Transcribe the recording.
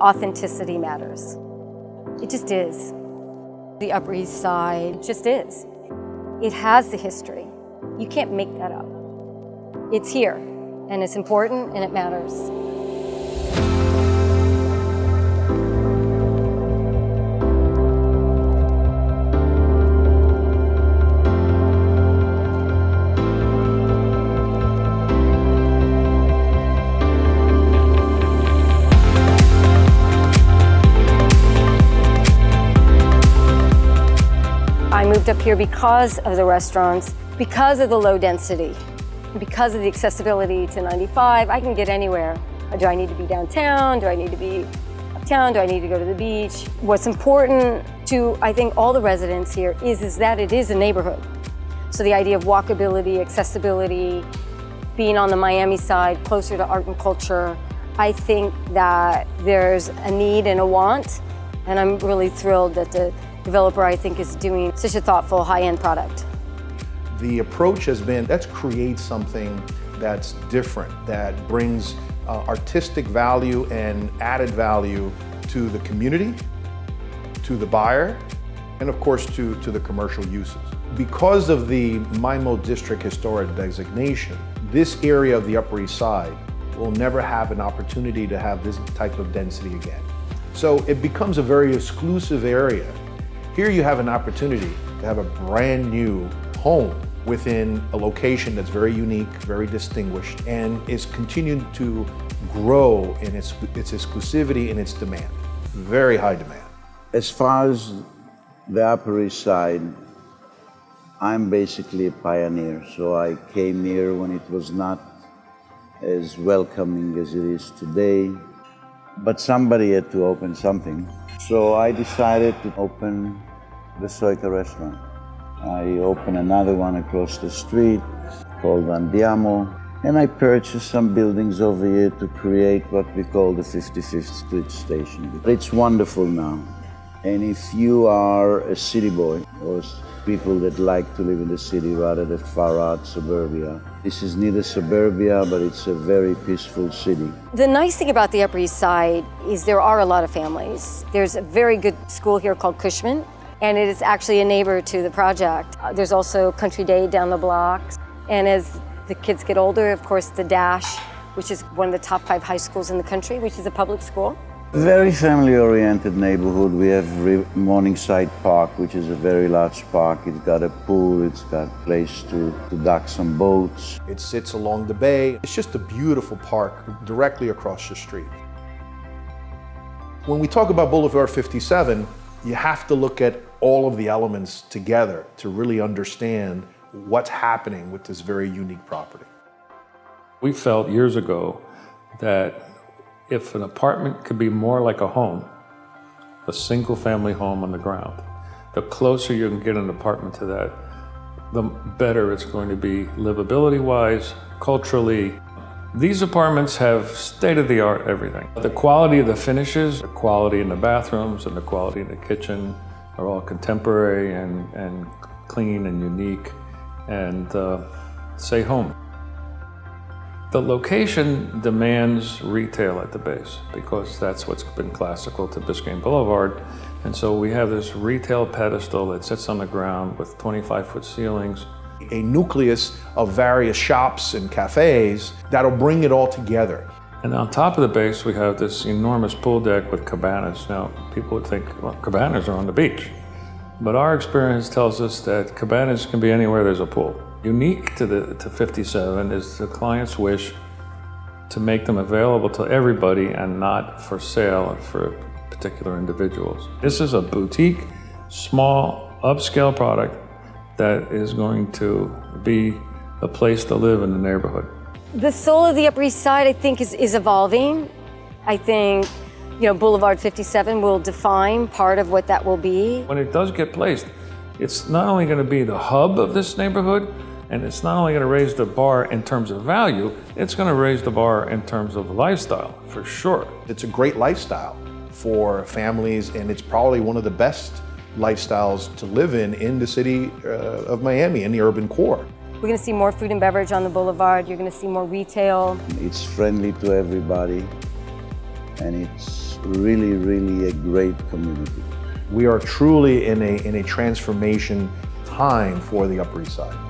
authenticity matters. It just is. The Upper East Side just is. It has the history. You can't make that up. It's here, and it's important, and it matters. I moved up here because of the restaurants, because of the low density, because of the accessibility to 95. I can get anywhere. Do I need to be downtown? Do I need to be uptown? Do I need to go to the beach? What's important to, I think, all the residents here is that it is a neighborhood. So the idea of walkability, accessibility, being on the Miami side, closer to art and culture, I think that there's a need and a want, and I'm really thrilled that the developer, I think, is doing such a thoughtful, high-end product. The approach has been, let's create something that's different, that brings artistic value and added value to the community, to the buyer, and of course to the commercial uses. Because of the MIMO District Historic designation, this area of the Upper East Side will never have an opportunity to have this type of density again. So it becomes a very exclusive area. Here you have an opportunity to have a brand new home within a location that's very unique, very distinguished, and is continuing to grow in its exclusivity and its demand. Very high demand. As far as the Upper East Side, I'm basically a pioneer. So I came here when it was not as welcoming as it is today, but somebody had to open something. So I decided to open the Soika restaurant. I opened another one across the street called Andiamo, and I purchased some buildings over here to create what we call the 55th Street Station. It's wonderful now. And if you are a city boy or people that like to live in the city rather than far out suburbia, this is neither suburbia, but it's a very peaceful city. The nice thing about the Upper East Side is there are a lot of families. There's a very good school here called Cushman, and it is actually a neighbor to the project. There's also Country Day down the block. And as the kids get older, of course, the Dash, which is one of the top 5 high schools in the country, which is a public school. Very family-oriented neighborhood. We have Morningside Park, which is a very large park. It's got a pool, it's got a place to dock some boats. It sits along the bay. It's just a beautiful park directly across the street. When we talk about Boulevard 57, you have to look at all of the elements together to really understand what's happening with this very unique property. We felt years ago that if an apartment could be more like a home, a single-family home on the ground, the closer you can get an apartment to that, the better it's going to be livability-wise, culturally. These apartments have state-of-the-art everything. The quality of the finishes, the quality in the bathrooms, and the quality in the kitchen are all contemporary and clean and unique and say home. The location demands retail at the base because that's what's been classical to Biscayne Boulevard. And so we have this retail pedestal that sits on the ground with 25-foot ceilings. A nucleus of various shops and cafes that'll bring it all together. And on top of the base, we have this enormous pool deck with cabanas. Now, people would think, well, cabanas are on the beach. But our experience tells us that cabanas can be anywhere there's a pool. Unique to 57 is the client's wish to make them available to everybody and not for sale for particular individuals. This is a boutique, small, upscale product that is going to be a place to live in the neighborhood. The soul of the Upper East Side, I think, is evolving. I think, Boulevard 57 will define part of what that will be. When it does get placed, it's not only going to be the hub of this neighborhood, and it's not only going to raise the bar in terms of value, it's going to raise the bar in terms of lifestyle, for sure. It's a great lifestyle for families, and it's probably one of the best lifestyles to live in the city of Miami, in the urban core. We're going to see more food and beverage on the boulevard. You're going to see more retail. It's friendly to everybody, and it's It's really, really a great community. We are truly in a transformation time for the Upper East Side.